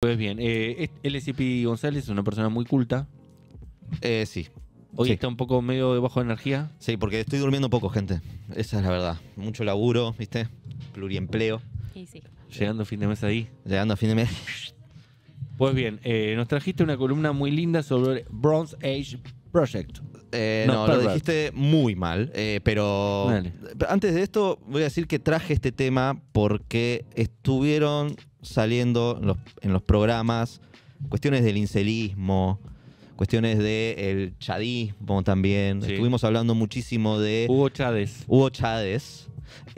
Pues bien, LCP González es una persona muy culta. Sí. Hoy Sí. está un poco medio de bajo de energía. Sí, porque estoy durmiendo poco, gente. Esa es la verdad. Mucho laburo, ¿viste? Pluriempleo. Y sí. Llegando fin de mes ahí. Llegando a fin de mes. Pues bien, nos trajiste una columna muy linda sobre Bronze Age Project. No, lo Pervert. dijiste muy mal, pero Dale. antes de esto voy a decir que traje este tema porque estuvieron saliendo en los programas cuestiones del incelismo, cuestiones del chadismo también. Sí. Estuvimos hablando muchísimo de Hugo Chávez. Hugo Chávez,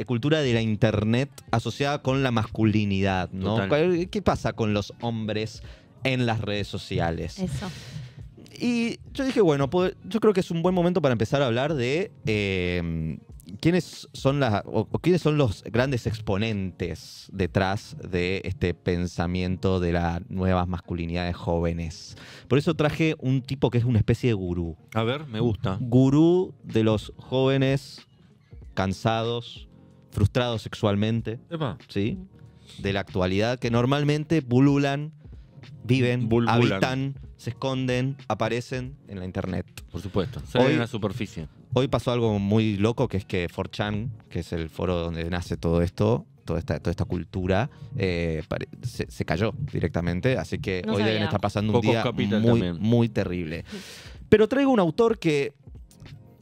cultura de la internet asociada con la masculinidad, ¿no? Total. ¿Qué pasa con los hombres en las redes sociales? Eso. Y yo dije, bueno, yo creo que es un buen momento para empezar a hablar de quiénes son quiénes son los grandes exponentes detrás de este pensamiento de las nuevas masculinidades jóvenes. Por eso traje un tipo que es una especie de gurú. A ver, me gusta. Gurú de los jóvenes cansados, frustrados sexualmente, Epa. ¿sí? De la actualidad, que normalmente pululan, viven, Bulbulan. habitan, se esconden, aparecen en la internet. Por supuesto. Sale Hoy- en la superficie. Hoy pasó algo muy loco, que es que 4chan, que es el foro donde nace todo esto, toda esta cultura, se cayó directamente, así que No hoy deben sabía. estar pasando un Cocos día Capital muy, también. muy terrible. Pero traigo un autor que...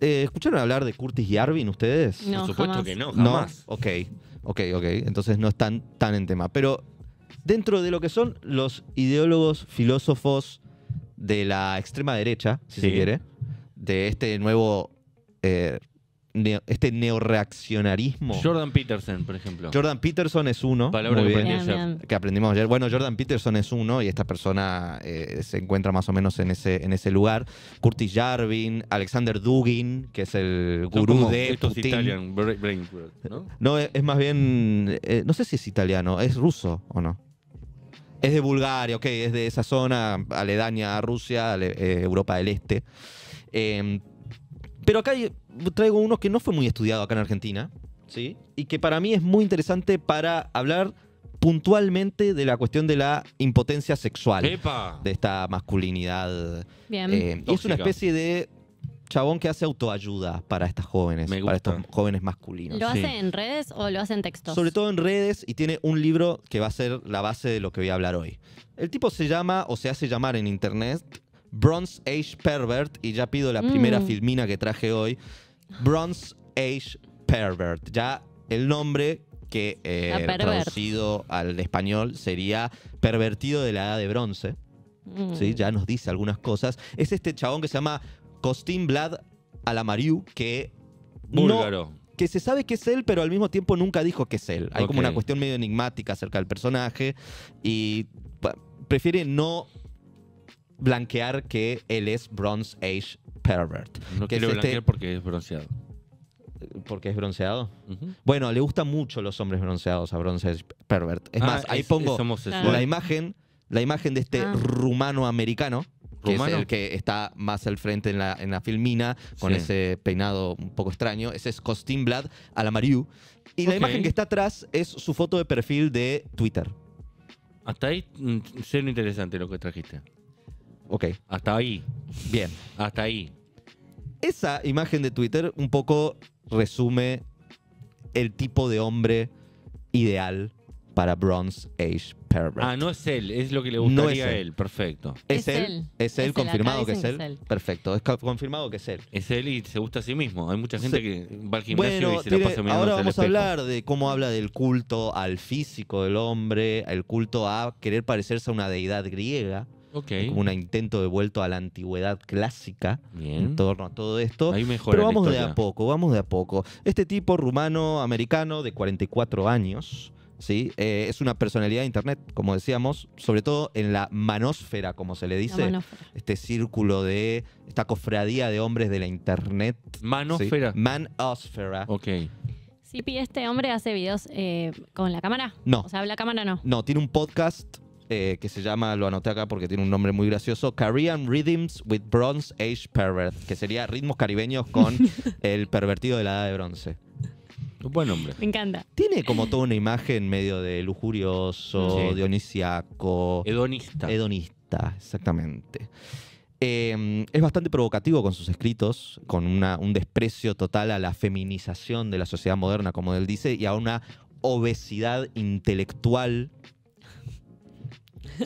¿escucharon hablar de Curtis Yarvin ustedes? No, Por supuesto jamás. que no, No, jamás. ok. Entonces no están tan en tema. Pero dentro de lo que son los ideólogos, filósofos de la extrema derecha, si se Sí. quiere, de este nuevo, este neoreaccionarismo. Jordan Peterson, por ejemplo. Jordan Peterson es uno. Palabra muy que bien, aprendí Bien, ayer. bien. que aprendimos ayer. Bueno, Jordan Peterson es uno y esta persona se encuentra más o menos en ese lugar. Curtis Yarvin, Alexander Dugin, que es el Son gurú como de estos Putin. Italian brain, ¿no? No, es más bien, no sé si es italiano, es ruso o no. Es de Bulgaria, ok, es de esa zona aledaña a Rusia, Europa del Este. Pero acá traigo uno que no fue muy estudiado acá en Argentina, ¿sí? Y que para mí es muy interesante para hablar puntualmente de la cuestión de la impotencia sexual, ¡Epa! de esta masculinidad. Bien. Y es una Tóxica. especie de chabón que hace autoayuda para estas jóvenes, Me para gusta. estos jóvenes masculinos. ¿Lo sí. hace en redes o lo hace en textos? Sobre todo en redes, y tiene un libro que va a ser la base de lo que voy a hablar hoy. El tipo se llama, o se hace llamar en internet, Bronze Age Pervert, y ya pido la primera filmina que traje hoy, Bronze Age Pervert. Ya el nombre que La pervert. traducido al español sería pervertido de la edad de bronce. Mm. ¿Sí? Ya nos dice algunas cosas. Es este chabón que se llama Costin Vlad Alamariu, que Búlgaro. que se sabe que es él, pero al mismo tiempo nunca dijo que es él. Hay como Ok. una cuestión medio enigmática acerca del personaje y prefiere no blanquear que él es Bronze Age Pervert. No que quiero es blanquear porque es bronceado. ¿Porque es bronceado? Ujú. Bueno, le gustan mucho los hombres bronceados a Bronze Age Pervert. Es más, ahí pongo Es homosexual. la imagen de este Ah. rumano americano, que ¿Rumano? es el que está más al frente en la filmina, con Sí. ese peinado un poco extraño. Ese es Costin Vlad Alamariu. Y la Ok. imagen que está atrás es su foto de perfil de Twitter. Hasta ahí, cero interesante lo que trajiste. Ok, Hasta ahí. bien. Hasta ahí. Esa imagen de Twitter un poco resume el tipo de hombre ideal para Bronze Age Pervert. Ah, no es él, es lo que le No gustaría es a él. él. Perfecto. ¿Es Es él? él. ¿Es él? Es él, ¿Confirmado acá que es dicen él? que es él. Perfecto, es confirmado que es él. Es él y se gusta a sí mismo. Hay mucha gente Sí. que va al gimnasio Bueno, y se la pasa mirando ahora al vamos a espejo. hablar de cómo habla del culto al físico del hombre, el culto a querer parecerse a una deidad griega, Ok. como un intento de vuelto a la antigüedad clásica Bien. en torno a todo esto. Ahí mejora Pero la vamos de historia. a poco, vamos de a poco. Este tipo rumano-americano de 44 años, ¿sí? Es una personalidad de internet, como decíamos, sobre todo en la manósfera, como se le La dice. manósfera. Este círculo de esta cofradía de hombres de la internet. ¿sí? Manósfera. Manósfera. Ok. Sí, este hombre hace videos con la cámara. No. O sea, la cámara no. No, tiene un podcast que se llama, lo anoté acá porque tiene un nombre muy gracioso, Caribbean Rhythms with Bronze Age Pervert, que sería ritmos caribeños con el pervertido de la edad de bronce. Buen hombre. Me encanta. Tiene como toda una imagen medio de lujurioso, Sí. dionisiaco, Hedonista. hedonista, exactamente. Es bastante provocativo con sus escritos, con un desprecio total a la feminización de la sociedad moderna, como él dice, y a una obesidad intelectual.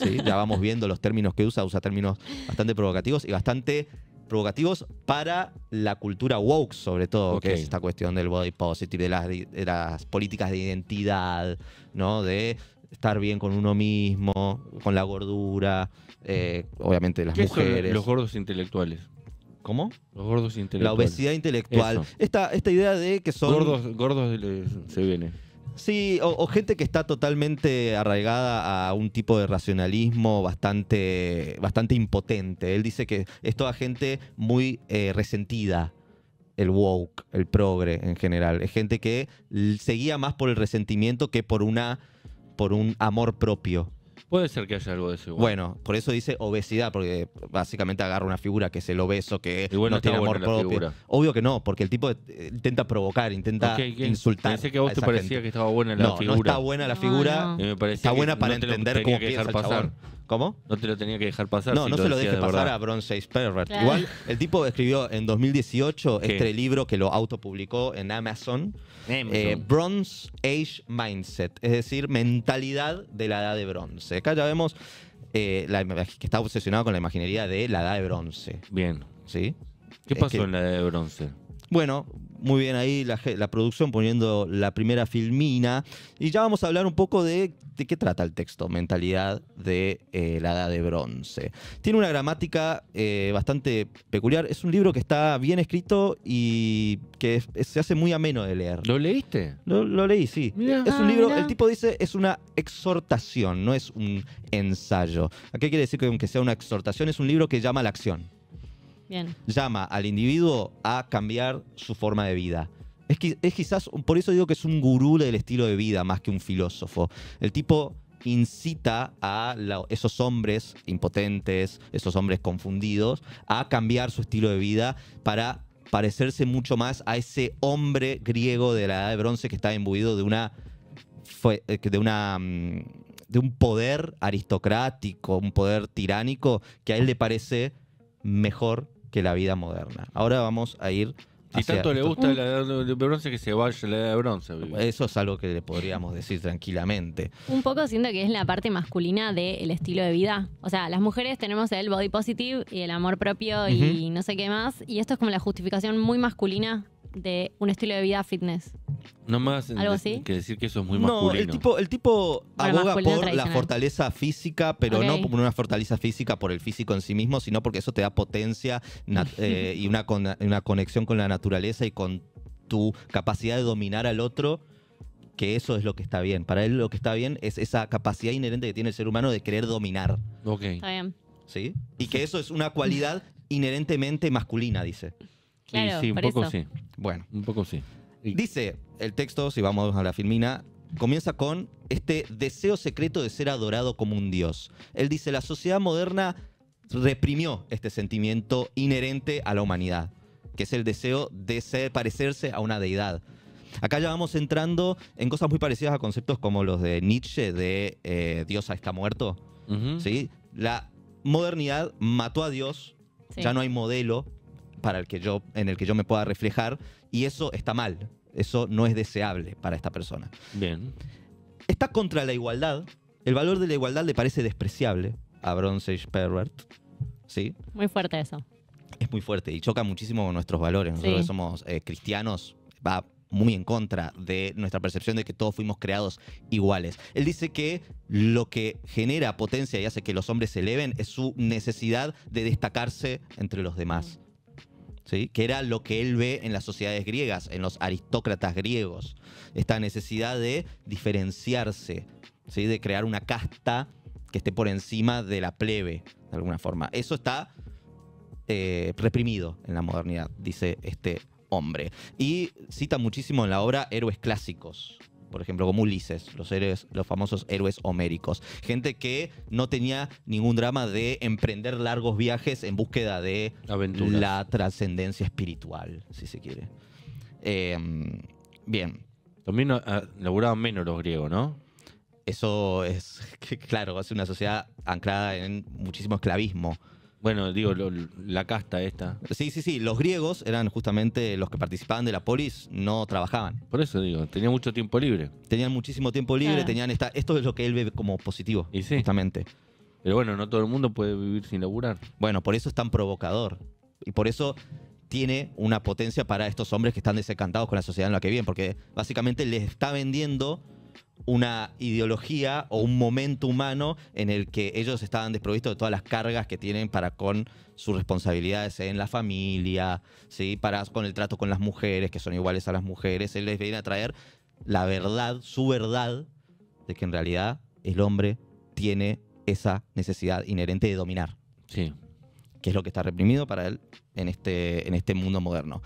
¿Sí? Ya vamos viendo los términos que usa términos bastante provocativos y bastante provocativos para la cultura woke, sobre todo, Ok. que es esta cuestión del body positive, de las políticas de identidad, ¿no? De estar bien con uno mismo, con la gordura, obviamente las ¿Qué son mujeres. los gordos intelectuales? ¿Cómo? Los gordos intelectuales. La obesidad intelectual. Eso. Esta idea de que son... Gordos se viene. Sí, o gente que está totalmente arraigada a un tipo de racionalismo bastante impotente. Él dice que es toda gente muy resentida, el woke, el progre en general. Es gente que se guía más por el resentimiento que por un amor propio. Puede ser que haya algo de eso igual. Bueno, por eso dice obesidad, porque básicamente agarra una figura que es el obeso, que Igual no no tiene está amor buena la propio. figura. Obvio que no, porque el tipo intenta provocar, intenta Ok, ok. insultar. Pensé que a vos te esa parecía gente. que estaba buena la No, figura. no está buena la No, figura. no. Me parecía Está que buena para no te lo entender tenía cómo que piensa dejar el chabón. pasar. ¿Cómo? No te lo tenía que dejar pasar. No, si no lo se lo decías deje de pasar verdad. a Bronze Age Pervert. Claro. Igual, el tipo escribió en 2018 ¿Qué? este libro que lo autopublicó en Amazon, Bronze Age Mindset, es decir, mentalidad de la edad de bronce. Acá ya vemos que está obsesionado con la imaginería de la edad de bronce. Bien. ¿Sí? ¿Qué Es pasó que- en la edad de bronce? Bueno, muy bien ahí la producción poniendo la primera filmina. Y ya vamos a hablar un poco de qué trata el texto, mentalidad de la edad de bronce. Tiene una gramática bastante peculiar. Es un libro que está bien escrito y que se hace muy ameno de leer. ¿Lo leíste? Lo leí, sí. Mirá. Es un libro, mirá. el tipo dice, es una exhortación, no es un ensayo. ¿A qué quiere decir que aunque sea una exhortación? Es un libro que llama a la acción. Bien. Llama al individuo a cambiar su forma de vida. Es quizás, por eso digo que es un gurú del estilo de vida más que un filósofo. El tipo incita a esos hombres impotentes, esos hombres confundidos, a cambiar su estilo de vida para parecerse mucho más a ese hombre griego de la edad de bronce que está imbuido de un poder aristocrático, un poder tiránico que a él le parece mejor que la vida moderna. Ahora vamos a ir Si hacia tanto le esto. gusta la edad de bronce, que se vaya a la edad de bronce. baby. Eso es algo que le podríamos decir tranquilamente. Un poco siento que es la parte masculina del estilo de vida. O sea, las mujeres tenemos el body positive y el amor propio y no sé qué más. Y esto es como la justificación muy masculina de un estilo de vida fitness. No más ¿Algo así? que decir que eso es muy No, masculino. el tipo Bueno, aboga masculino por la tradicional. fortaleza física, pero Ok. no por una fortaleza física por el físico en sí mismo, sino porque eso te da potencia y una conexión con la naturaleza y con tu capacidad de dominar al otro, que eso es lo que está bien. Para él lo que está bien es esa capacidad inherente que tiene el ser humano de querer dominar, Ok. Está bien. ¿sí? Y que eso es una cualidad inherentemente masculina, dice. Claro, sí, un por poco eso. sí. Bueno. Un poco sí. Y- Dice el texto, si vamos a la filmina, comienza con este deseo secreto de ser adorado como un dios. Él dice, la sociedad moderna reprimió este sentimiento inherente a la humanidad, que es el deseo de parecerse a una deidad. Acá ya vamos entrando en cosas muy parecidas a conceptos como los de Nietzsche, de Dios está muerto. Ujú. ¿Sí? La modernidad mató a Dios, Sí. ya no hay modelo en el que yo me pueda reflejar, y eso está mal, eso no es deseable para esta persona. Bien. Está contra la igualdad, el valor de la igualdad le parece despreciable a Bronze Age Pervert, ¿sí? Muy fuerte eso. Es muy fuerte y choca muchísimo con nuestros valores. Nosotros Sí. que somos cristianos, va muy en contra de nuestra percepción de que todos fuimos creados iguales. Él dice que lo que genera potencia y hace que los hombres se eleven es su necesidad de destacarse entre los demás. ¿Sí? Que era lo que él ve en las sociedades griegas, en los aristócratas griegos. Esta necesidad de diferenciarse, ¿sí? De crear una casta que esté por encima de la plebe, de alguna forma. Eso está reprimido en la modernidad, dice este hombre. Y cita muchísimo en la obra héroes clásicos, por ejemplo, como Ulises, los famosos héroes homéricos. Gente que no tenía ningún drama de emprender largos viajes en búsqueda de Aventuras. la trascendencia espiritual, si se quiere. Bien. También laburaban menos los griegos, ¿no? Eso es, claro, es una sociedad anclada en muchísimo esclavismo. Bueno, digo, la casta esta. Sí. Los griegos eran justamente los que participaban de la polis, no trabajaban. Por eso digo, tenía mucho tiempo libre. Tenían muchísimo tiempo libre, Claro. tenían esto es lo que él ve como positivo, Y sí. justamente. Pero bueno, no todo el mundo puede vivir sin laburar. Bueno, por eso es tan provocador. Y por eso tiene una potencia para estos hombres que están desencantados con la sociedad en la que viven. Porque básicamente les está vendiendo una ideología o un momento humano en el que ellos estaban desprovistos de todas las cargas que tienen para con sus responsabilidades en la familia, ¿sí? Con el trato con las mujeres, que son iguales a las mujeres. Él les viene a traer la verdad, su verdad, de que en realidad el hombre tiene esa necesidad inherente de dominar, Sí. que es lo que está reprimido para él en este mundo moderno.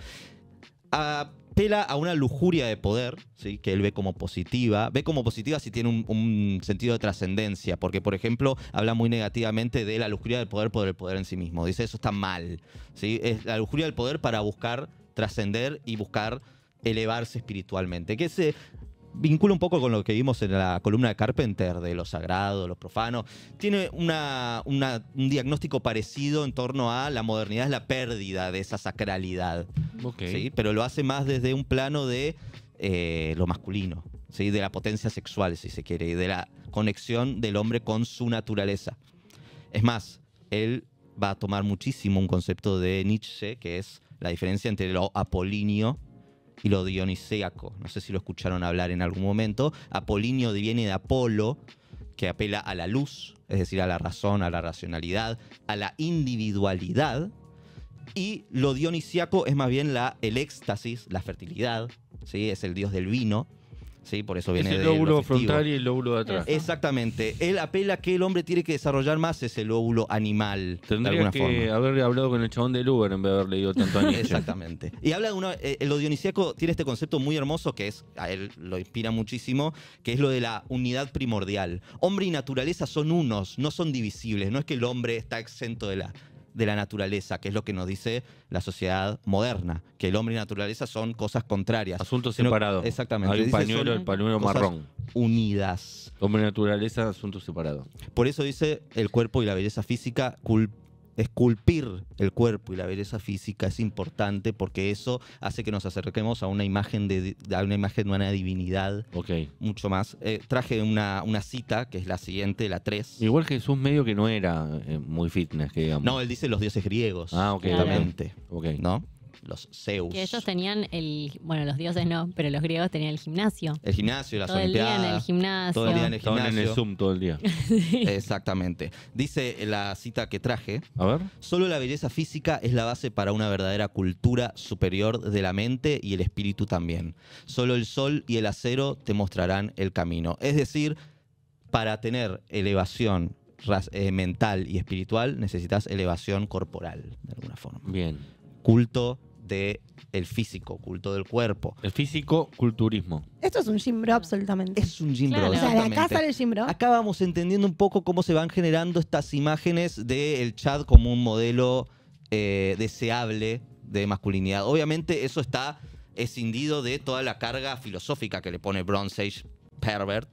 Apela a una lujuria de poder, ¿sí? Que él ve como positiva. Ve como positiva si tiene un sentido de trascendencia, porque, por ejemplo, habla muy negativamente de la lujuria del poder por el poder en sí mismo. Dice, eso está mal, ¿sí? Es la lujuria del poder para buscar trascender y buscar elevarse espiritualmente, que se vincula un poco con lo que vimos en la columna de Carpenter, de lo sagrado, lo profano. Tiene un diagnóstico parecido en torno a la modernidad, es la pérdida de esa sacralidad. Ok. ¿Sí? Pero lo hace más desde un plano de lo masculino, ¿sí? De la potencia sexual, si se quiere, y de la conexión del hombre con su naturaleza. Es más, él va a tomar muchísimo un concepto de Nietzsche, que es la diferencia entre lo apolíneo y lo dionisíaco. No sé si lo escucharon hablar en algún momento. Apolíneo viene de Apolo, que apela a la luz, es decir, a la razón, a la racionalidad, a la individualidad. Y lo dionisíaco es más bien el éxtasis, la fertilidad, ¿sí? Es el dios del vino, ¿sí? Por eso viene Es el de lo lóbulo festivo. frontal y el lóbulo de atrás. Exactamente. Él apela a que el hombre tiene que desarrollar más ese lóbulo animal, de Tendría alguna que forma. haber hablado con el chabón del Uber en vez de haber leído tanto a Nietzsche. Exactamente. Y habla de lo dionisíaco tiene este concepto muy hermoso que a él lo inspira muchísimo, que es lo de la unidad primordial. Hombre y naturaleza son unos, no son divisibles. No es que el hombre está exento de la naturaleza, que es lo que nos dice la sociedad moderna, que el hombre y naturaleza son cosas contrarias. Asuntos Sino- separados. Exactamente. Hay un Dice, pañuelo, son el pañuelo cosas marrón. unidas. Hombre naturaleza, asuntos separados. Por eso dice el cuerpo y la belleza física, esculpir el cuerpo y la belleza física es importante porque eso hace que nos acerquemos a una imagen de una divinidad Ok. mucho más. Traje una cita que es la siguiente, la 3. Igual Jesús medio que no era muy fitness, que digamos. No, él dice los dioses griegos. Ah, ok. justamente, Ok. ¿no? Los Zeus. Que ellos tenían bueno, los dioses no, pero los griegos tenían el gimnasio. El gimnasio, las Todo el día en el olimpiadas. gimnasio. Todo el día en el Estaban en el gimnasio. Zoom todo el día. Exactamente. Dice la cita que traje. A ver. Solo la belleza física es la base para una verdadera cultura superior de la mente y el espíritu también. Solo el sol y el acero te mostrarán el camino. Es decir, para tener elevación mental y espiritual necesitas elevación corporal, de alguna forma. Bien. Culto del físico, culto del cuerpo. El físico, culturismo. Esto es un gym bro absolutamente. Es un gym Claro. bro, O sea, de acá exactamente. sale el gym bro. Acá vamos entendiendo un poco cómo se van generando estas imágenes del Chad como un modelo deseable de masculinidad. Obviamente eso está escindido de toda la carga filosófica que le pone Bronze Age Pervert,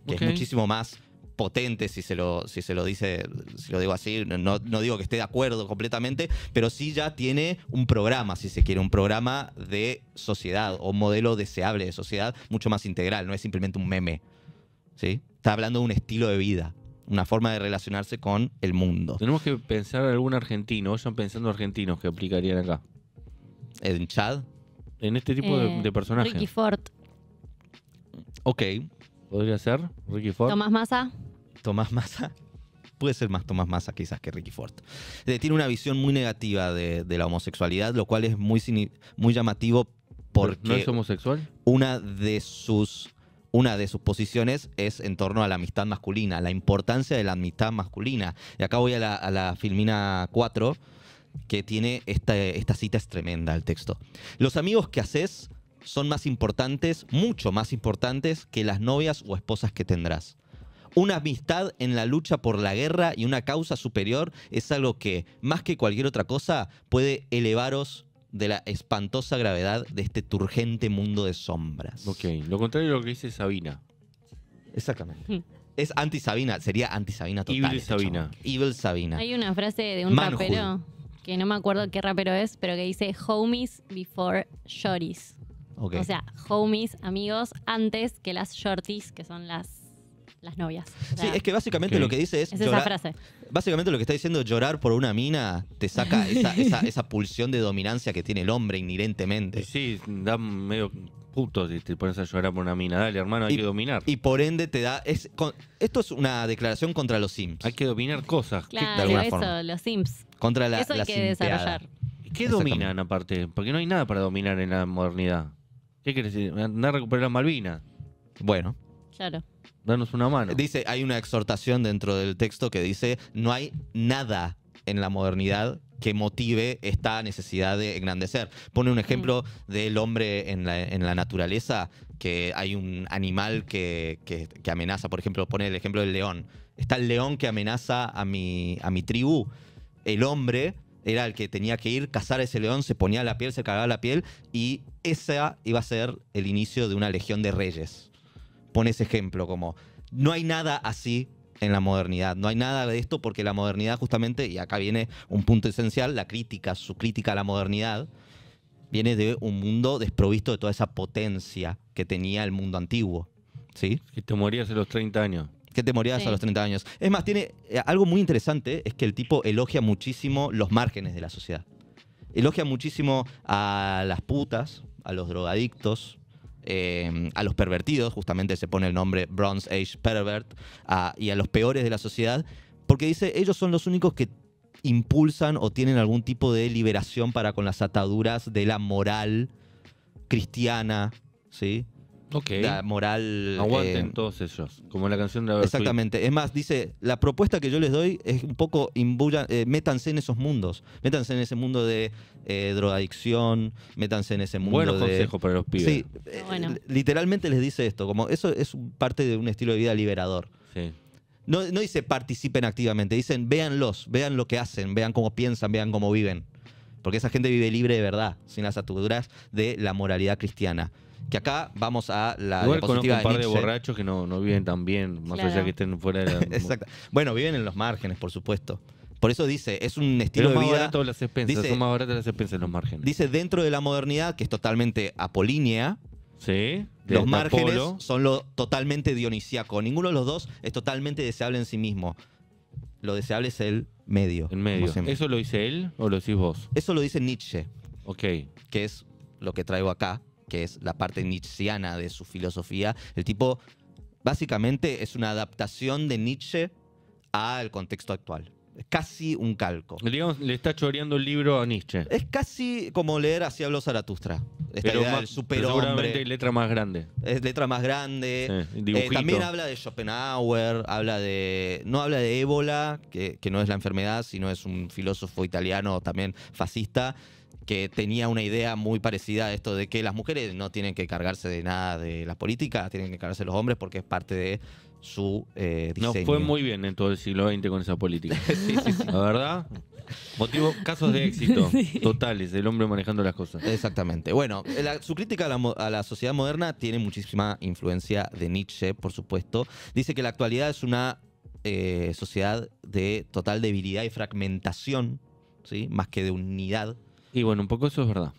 que Ok. es muchísimo más potente si se lo dice, si lo digo así, no digo que esté de acuerdo completamente, pero sí ya tiene un programa, si se quiere, un programa de sociedad o un modelo deseable de sociedad mucho más integral, no es simplemente un meme, ¿sí? Está hablando de un estilo de vida, una forma de relacionarse con el mundo. Tenemos que pensar algún argentino. Vayan pensando argentinos que aplicarían acá. En Chad, En este tipo de personaje. Ricky Ford, ok, ¿Podría ser? Ricky Ford. Tomás Massa. Tomás Massa. Puede ser más Tomás Massa quizás que Ricky Ford. Tiene una visión muy negativa de la homosexualidad, lo cual es muy llamativo porque ¿No es homosexual? una de sus posiciones es en torno a la amistad masculina, la importancia de la amistad masculina. Y acá voy a la Filmina 4, que tiene esta cita, es tremenda el texto. Los amigos que haces son más importantes, mucho más importantes que las novias o esposas que tendrás. Una amistad en la lucha por la guerra y una causa superior es algo que, más que cualquier otra cosa, puede elevaros de la espantosa gravedad de este turgente mundo de sombras. Ok, lo contrario de lo que dice Sabina. Exactamente. Es anti-Sabina, sería anti-Sabina total. Evil este Sabina. chabón. Evil Sabina. Hay una frase de un Manhood. rapero, que no me acuerdo qué rapero es, pero que dice homies before shorties. Ok. O sea, homies, amigos, antes que las shorties, que son las novias. O Sí, sea, es que básicamente Ok. lo que dice es es esa llorar. frase. Básicamente lo que está diciendo llorar por una mina te saca esa pulsión de dominancia que tiene el hombre inherentemente. Y sí, da medio puto si te pones a llorar por una mina. Dale, hermano, hay Y- que dominar. Y por ende te da... esto es una declaración contra los Sims. Hay que dominar cosas. Claro, alguna eso, forma. los Sims. Contra la Eso hay la que simpeada. desarrollar. ¿Qué Exactamente. dominan aparte? Porque no hay nada para dominar en la modernidad. ¿Qué quieres decir? Andar a recuperar las Malvinas. Bueno, Claro. Danos una mano. dice, hay una exhortación dentro del texto que dice, no hay nada en la modernidad que motive esta necesidad de engrandecer. Pone un ejemplo del hombre en la naturaleza, que hay un animal que amenaza. Por ejemplo, pone el ejemplo del león. Está el león que amenaza a mi tribu. El hombre era el que tenía que ir, cazar a ese león, se ponía la piel, se cargaba la piel, y esa iba a ser el inicio de una legión de reyes. Pone ese ejemplo como, no hay nada así en la modernidad, no hay nada de esto porque la modernidad justamente, y acá viene un punto esencial, su crítica a la modernidad, viene de un mundo desprovisto de toda esa potencia que tenía el mundo antiguo, ¿sí? Que te morías a los 30 años. Que te morías Sí. a los 30 años. Es más, tiene algo muy interesante, es que el tipo elogia muchísimo los márgenes de la sociedad. Elogia muchísimo a las putas, a los drogadictos, a los pervertidos, justamente se pone el nombre Bronze Age Pervert, y a los peores de la sociedad, porque dice, ellos son los únicos que impulsan o tienen algún tipo de liberación para con las ataduras de la moral cristiana, ¿sí? Ok. La moral... Aguanten todos ellos. Como la canción de Abercrombie. Exactamente. Es más, dice, la propuesta que yo les doy es un poco, métanse en esos mundos. Métanse en ese mundo de drogadicción, métanse en ese mundo Buenos de... consejos para los pibes. Sí, Bueno. literalmente les dice esto, como eso es parte de un estilo de vida liberador. Sí. No dice participen activamente, dicen véanlos, vean lo que hacen, vean cómo piensan, vean cómo viven. Porque esa gente vive libre de verdad, sin las ataduras de la moralidad cristiana. Que acá vamos a la Igual conozco diapositiva un par de Nietzsche. borrachos que no viven tan bien, más Claro. allá que estén fuera de la... Exacto. Bueno, viven en los márgenes, por supuesto. Por eso dice, es un estilo Pero es de más vida. barato las expensas, dice- son más baratas las expensas en los márgenes. Dice dentro de la modernidad, que es totalmente apolínea, Sí. de los márgenes Apolo. son lo totalmente dionisíaco. Ninguno de los dos es totalmente deseable en sí mismo. Lo deseable es el medio. En medio. como siempre. ¿Eso lo dice él o lo decís vos? Eso lo dice Nietzsche, Ok. que es lo que traigo acá, que es la parte nietzscheana de su filosofía. El tipo, básicamente, es una adaptación de Nietzsche al contexto actual. Es casi un calco. Digamos, le está choreando el libro a Nietzsche. Es casi como leer Así habló Zaratustra. Esta Pero idea del más- pero seguramente hay superhombre. letra más grande. Es letra más grande. Sí, dibujito. También habla de Schopenhauer, no habla de ébola, que no es la enfermedad, sino es un filósofo italiano también fascista, que tenía una idea muy parecida a esto de que las mujeres no tienen que cargarse de nada de la política, tienen que cargarse los hombres porque es parte de su No diseño. fue muy bien en todo el siglo XX con esa política. La verdad, casos de éxito totales, el hombre manejando las cosas. Exactamente. Bueno, su crítica a la sociedad moderna tiene muchísima influencia de Nietzsche, por supuesto. Dice que la actualidad es una sociedad de total debilidad y fragmentación, ¿sí? Más que de unidad. Y bueno, un poco eso es verdad.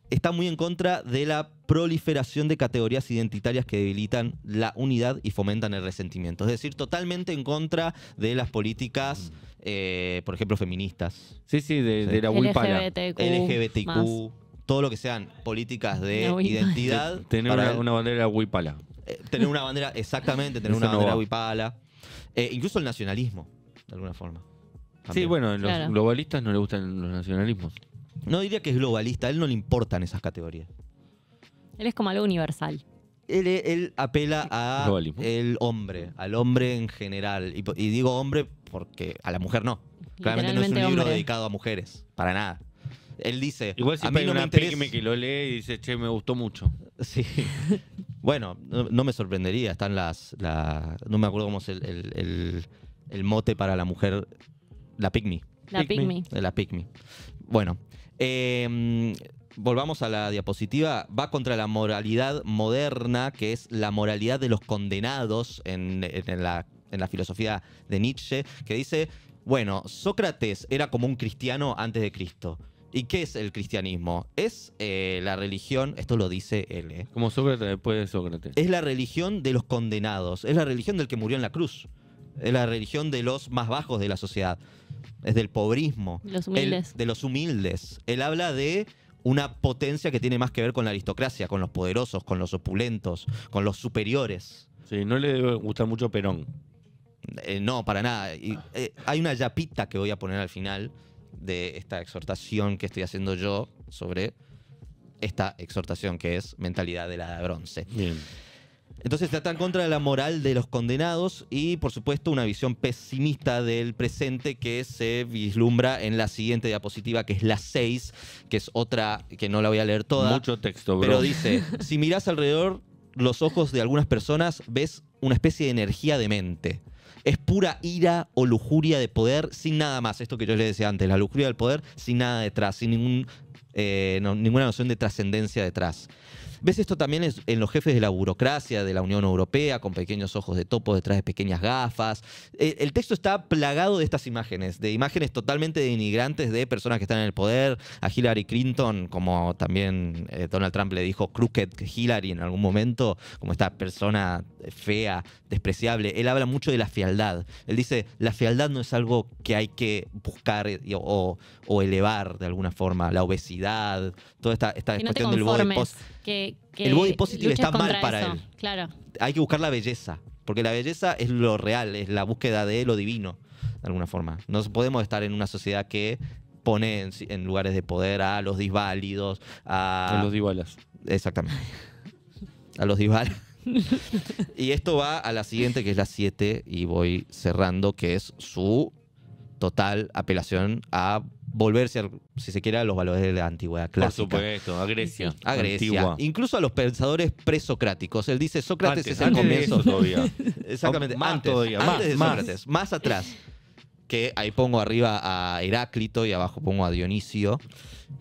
Está muy en contra de la proliferación de categorías identitarias que debilitan la unidad y fomentan el resentimiento. Es decir, totalmente en contra de las políticas, por ejemplo, feministas, Sí, de la Huipala. LGBTQ, más. todo lo que sean políticas de La Huipala. identidad. Tener para una bandera Huipala. tener una bandera, exactamente, tener Eso una no bandera va. huipala. Incluso el nacionalismo, de alguna forma. Sí, También. bueno, a los Claro. globalistas no les gustan los nacionalismos. No diría que es globalista, a él no le importan esas categorías. Él es como algo universal. Él apela a Globalismo. el hombre, al hombre en general. Y digo hombre porque a la mujer no. Claramente no es un Literalmente libro hombre. dedicado a mujeres, para nada. Él dice, Igual a siempre mí hay no me una interesa... pigme que lo lee y dice, che, me gustó mucho. Sí. Bueno, no me sorprendería. Están no me acuerdo cómo es el mote para la mujer, la pygmy. La Pygmy. pygmy. De la pygmy. Bueno, Volvamos a la diapositiva. Va contra la moralidad moderna, que es la moralidad de los condenados en la filosofía de Nietzsche, que dice, bueno, Sócrates era como un cristiano antes de Cristo. ¿Y qué es el cristianismo? Es la religión, esto lo dice él, Como Sócrates después de Sócrates. es la religión de los condenados, es la religión del que murió en la cruz, es la religión de los más bajos de la sociedad, es del pobrismo, Los humildes. de los humildes. Él habla de una potencia que tiene más que ver con la aristocracia, con los poderosos, con los opulentos, con los superiores. Sí, no le debe gustar mucho Perón. No, para nada. Hay una yapita que voy a poner al final de esta exhortación que estoy haciendo yo sobre esta exhortación que es mentalidad de la edad de bronce. Bien. Entonces trata en contra de la moral de los condenados y, por supuesto, una visión pesimista del presente que se vislumbra en la siguiente diapositiva, que es la 6, que es otra que no la voy a leer toda. Mucho texto, bro. Pero dice, si mirás alrededor los ojos de algunas personas, ves una especie de energía demente. Es pura ira o lujuria de poder sin nada más. Esto que yo les decía antes, la lujuria del poder sin nada detrás, sin ninguna noción de trascendencia detrás. Ves esto también en los jefes de la burocracia de la Unión Europea, con pequeños ojos de topo detrás de pequeñas gafas. El texto está plagado de estas imágenes, de imágenes totalmente denigrantes de personas que están en el poder. A Hillary Clinton, como también Donald Trump le dijo Crooked Hillary en algún momento, como esta persona fea, despreciable. Él habla mucho de la fealdad. Él dice, la fealdad no es algo que hay que buscar o elevar de alguna forma. La obesidad, toda esta Que no te cuestión del body conformes. positive. Que El body positive luches está mal contra para eso. él. Claro. Hay que buscar la belleza, porque la belleza es lo real, es la búsqueda de lo divino, de alguna forma. No podemos estar en una sociedad que pone en lugares de poder a los disválidos, A los divalas. Exactamente. A los disválidos. Y esto va a la siguiente, que es la 7, y voy cerrando, que es su total apelación a volverse, si se quiere, a los valores de la antigüedad Por clásica. supuesto, a Grecia. A Grecia, Antigua. incluso a los pensadores presocráticos. Él dice, Sócrates es el antes de comienzo. eso todavía. Exactamente, Más antes, todavía, antes más, de más. Sócrates, más atrás. Que ahí pongo arriba a Heráclito y abajo pongo a Dionisio.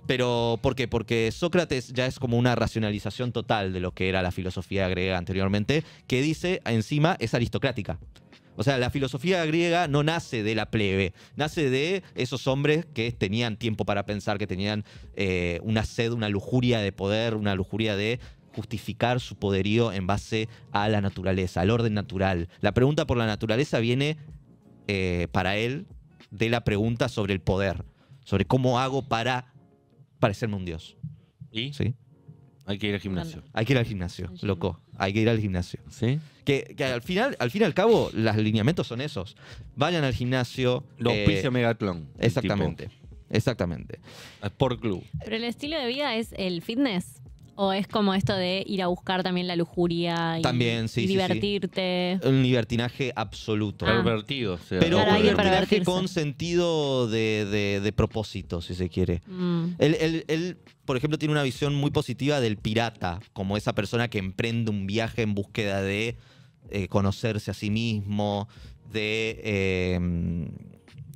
Pero, ¿por qué? Porque Sócrates ya es como una racionalización total de lo que era la filosofía griega anteriormente, que dice, encima, es aristocrática. O sea, la filosofía griega no nace de la plebe, nace de esos hombres que tenían tiempo para pensar, que tenían una sed, una lujuria de poder, una lujuria de justificar su poderío en base a la naturaleza, al orden natural. La pregunta por la naturaleza viene para él de la pregunta sobre el poder, sobre cómo hago para parecerme un dios. Y ¿Sí? hay que ir al gimnasio. Hay que ir al gimnasio, loco. Hay que ir al gimnasio. ¿Sí? Que al fin y al cabo, los lineamientos son esos. Vayan al gimnasio. Los auspicia Megatlón. el Exactamente. Exactamente. tipo. Sport Club. Pero el estilo de vida es el fitness. ¿O es como esto de ir a buscar también la lujuria y, También, sí, y sí, sí. divertirte? Un libertinaje absoluto. Pervertido. O sea, Pero Claro, un hay que libertinaje pervertirse. con sentido de propósito, si se quiere. Mm. Él, por ejemplo, tiene una visión muy positiva del pirata, como esa persona que emprende un viaje en búsqueda de conocerse a sí mismo, de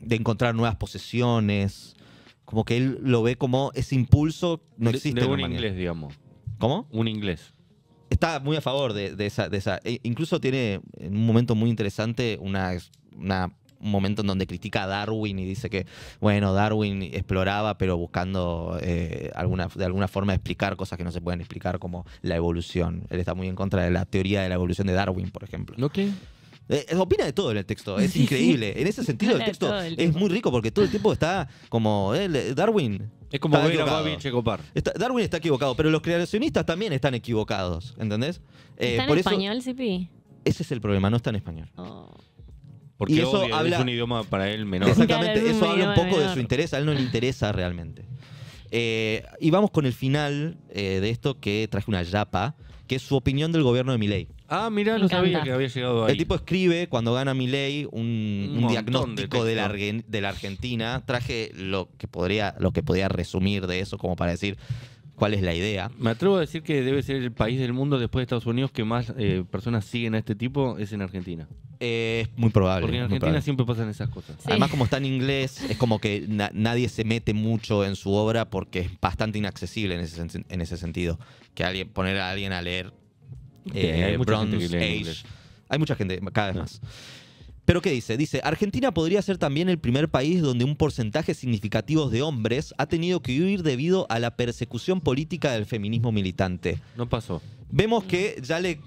encontrar nuevas posesiones. Como que él lo ve como ese impulso no existe de en la un humanidad. inglés, digamos. ¿Cómo? Un inglés. Está muy a favor de esa. Incluso tiene en un momento muy interesante un momento en donde critica a Darwin y dice que, bueno, Darwin exploraba, pero buscando de alguna forma explicar cosas que no se pueden explicar, como la evolución. Él está muy en contra de la teoría de la evolución de Darwin, por ejemplo. ¿No qué? Opina de todo en el texto, es increíble. En ese sentido, el Habla de texto todo el es tiempo. muy rico porque todo el tiempo está como Darwin. Es como está ver a equivocado. Babi Checopar. Darwin está equivocado, pero los creacionistas también están equivocados, ¿entendés? ¿Está en por eso, español, Sipi? ese es el problema, no está en español. Oh. Porque Y eso obvio, habla- es un idioma para él menor. Exactamente, Claro, es un eso habla un idioma poco de menor. su interés, a él no le interesa realmente. Y vamos con el final de esto, que traje una yapa, que es su opinión del gobierno de Milei. Ah, mirá, Me no sabía encanta. que había llegado ahí. El tipo escribe, cuando gana Milei, un montón diagnóstico de de la, texto. de la Argentina. Traje lo que podría resumir de eso, como para decir cuál es la idea. Me atrevo a decir que debe ser el país del mundo después de Estados Unidos que más personas siguen a este tipo es en Argentina. Es muy probable. Porque en muy Argentina probable. siempre pasan esas cosas. Sí. Además, como está en inglés, es como que nadie se mete mucho en su obra porque es bastante inaccesible en ese sentido. Que poner a alguien a leer hay mucha gente Bronze que lee en Age. inglés. Hay mucha gente, cada vez Sí. más. Pero ¿qué dice? Dice, Argentina podría ser también el primer país donde un porcentaje significativo de hombres ha tenido que huir debido a la persecución política del feminismo militante. No pasó. Vemos que ya le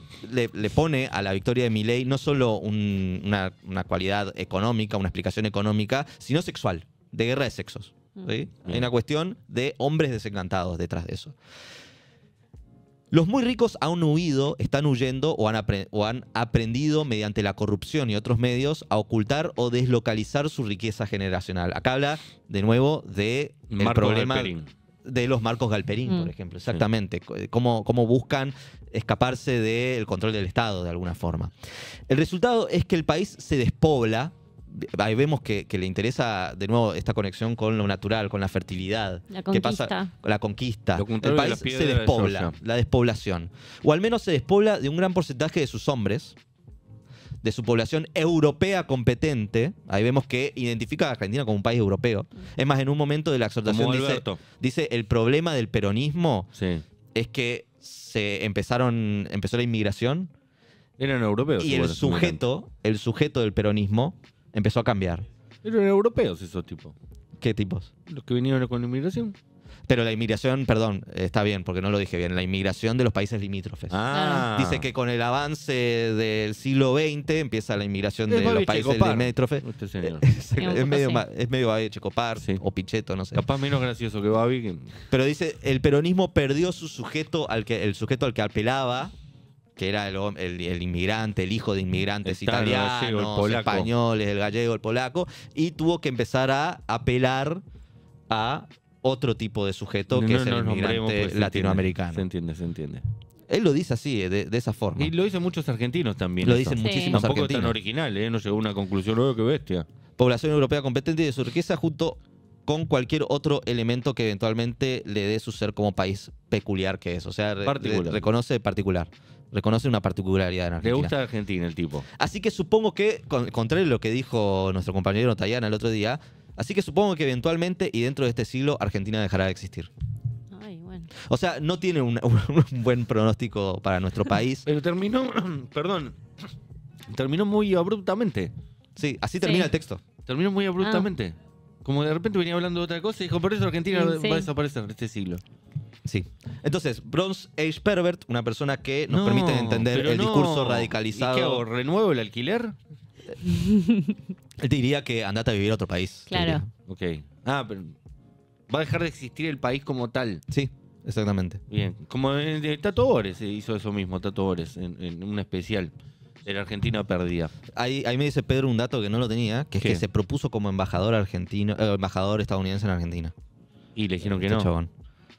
pone a la victoria de Milei no solo una cualidad económica, una explicación económica, sino sexual, de guerra de sexos. ¿Sí? Hay una cuestión de hombres desencantados detrás de eso. Los muy ricos han huido, están huyendo o han aprendido mediante la corrupción y otros medios a ocultar o deslocalizar su riqueza generacional. Acá habla de nuevo de el Marco problema Galperín. de los Marcos Galperín, por ejemplo. Sí. Exactamente. Cómo buscan escaparse del control del Estado de alguna forma. El resultado es que el país se despobla. Ahí vemos que le interesa de nuevo esta conexión con lo natural, con la fertilidad. La ¿Qué conquista. pasa? La conquista. Lo El contrario de país la se piedra de despobla, Georgia. la despoblación. O al menos se despobla de un gran porcentaje de sus hombres, de su población europea competente. Ahí vemos que identifica a Argentina como un país europeo. Es más, en un momento de la exhortación Como dice, Alberto. el problema del peronismo Sí. es que empezó la inmigración Eran europeos. y igual, el sujeto del peronismo empezó a cambiar. Eran europeos esos tipos. ¿Qué tipos? Los que vinieron con la inmigración. Pero la inmigración, perdón, está bien, porque no lo dije bien, la inmigración de los países limítrofes. Ah. Dice que con el avance del siglo XX empieza la inmigración Es de los Babi países Checopar. limítrofes. Este señor. Es medio, sí. es medio Babi Checopar Sí. o Pichetto, no sé. Capaz menos gracioso que Babi. Pero dice, el peronismo perdió su sujeto el sujeto al que apelaba, que era el inmigrante, el hijo de inmigrantes El tano, el gallego, el italianos, polaco. españoles, el gallego, el polaco, y tuvo que empezar a apelar a otro tipo de sujeto que es el nos nombremos, inmigrante pues, latinoamericano. Se entiende. Él lo dice así, de esa forma. Y lo dicen muchos argentinos también. Lo eso. dicen Sí. muchísimos Tampoco es tan argentinos. original, ¿eh? No llegó a una conclusión luego que bestia. Población europea competente y de su riqueza junto con cualquier otro elemento que eventualmente le dé su ser como país peculiar que es. O sea, Particular. reconoce particular. Reconoce una particularidad en Le Argentina. gusta Argentina el tipo. Así que supongo que, contrario a lo que dijo nuestro compañero Tayana el otro día, así que supongo que eventualmente y dentro de este siglo Argentina dejará de existir. Ay, bueno. O sea, no tiene un buen pronóstico para nuestro país. Pero terminó, perdón, terminó muy abruptamente. Sí, así termina Sí. el texto. Terminó muy abruptamente. Como de repente venía hablando de otra cosa y dijo, por eso Argentina Sí. va a desaparecer este siglo. Sí. Entonces, Bronze Age Pervert, una persona que nos No, permite entender pero el no. discurso ¿Y radicalizado. qué hago? ¿Renuevo el alquiler? Él te diría que andate a vivir a otro país. te Claro. diría. Ok. Ah, pero va a dejar de existir el país como tal. Sí, exactamente. Bien. Como Tato Bores hizo eso mismo, Tato Bores, en un especial de la Argentina perdida. Ahí me dice Pedro un dato que no lo tenía, que es ¿Qué? que se propuso como embajador argentino, embajador estadounidense en Argentina. Y le dijeron que Este no. chabón.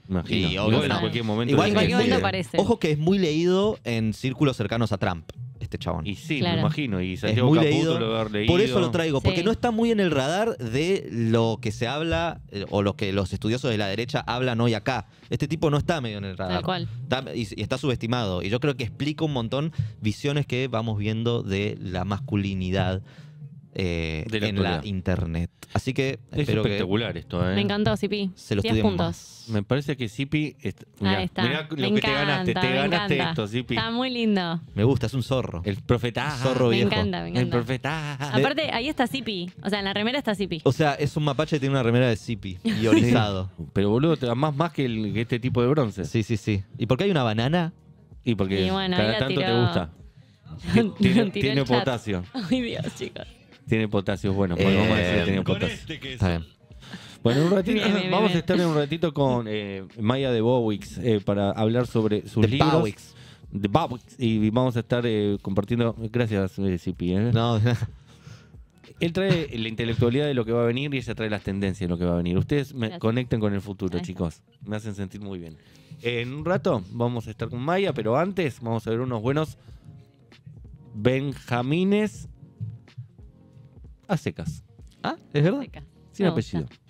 Imagino. Y Igual obvio que en no. cualquier momento. Igual En le cualquier dicen, momento muy- aparece. Ojo que es muy leído en círculos cercanos a Trump, este chabón. Y sí, Claro. me imagino. Y Es Santiago muy Caputo leído. lo debe haber leído. Por eso lo traigo, porque Sí. no está muy en el radar de lo que se habla o lo que los estudiosos de la derecha hablan hoy acá. Este tipo no está medio en el radar. Tal cual. Y está subestimado. Y yo creo que explica un montón visiones que vamos viendo de la masculinidad De la en la actualidad. internet. Así que Es espero que espectacular esto, ¿eh? Me encantó, Sipi. se lo 10 estudien puntos. más. Me parece que Sipi... Mirá, Ahí está. mirá lo Me que te encanta, ganaste. Te me ganaste encanta. esto, Sipi. Está muy lindo. Me gusta, es un zorro. El profeta. Zorro Me viejo. encanta, me El encanta. profeta. Aparte, ahí está Sipi. O sea, en la remera está Sipi. O sea, es un mapache que tiene una remera de Zipi y orizado. Pero boludo, te da más que, que este tipo de bronce. Sí, sí, sí. ¿Y por qué hay una banana? Y porque Y bueno, ahí cada la tanto tiró. te gusta. Tiró Tiene, el tiene chat. potasio. Ay, Dios, chicos. Tiene potasio, bueno, pues vamos a decir que tiene Con potasio. este que Está bien. Bueno, en un ratito, Bien, bien, vamos bien. a estar en un ratito con Maya de Bowix para hablar sobre sus De libros. Bowix. De Bowix. Y vamos a estar compartiendo. Gracias, Sipi. No, Él trae la intelectualidad de lo que va a venir y ella trae las tendencias de lo que va a venir. Ustedes me Gracias. conecten con el futuro, Ahí está. chicos. Me hacen sentir muy bien. En un rato vamos a estar con Maya, pero antes vamos a ver unos buenos Benjamines a secas. ah, es verdad. Seca. Sin Me gusta. apellido.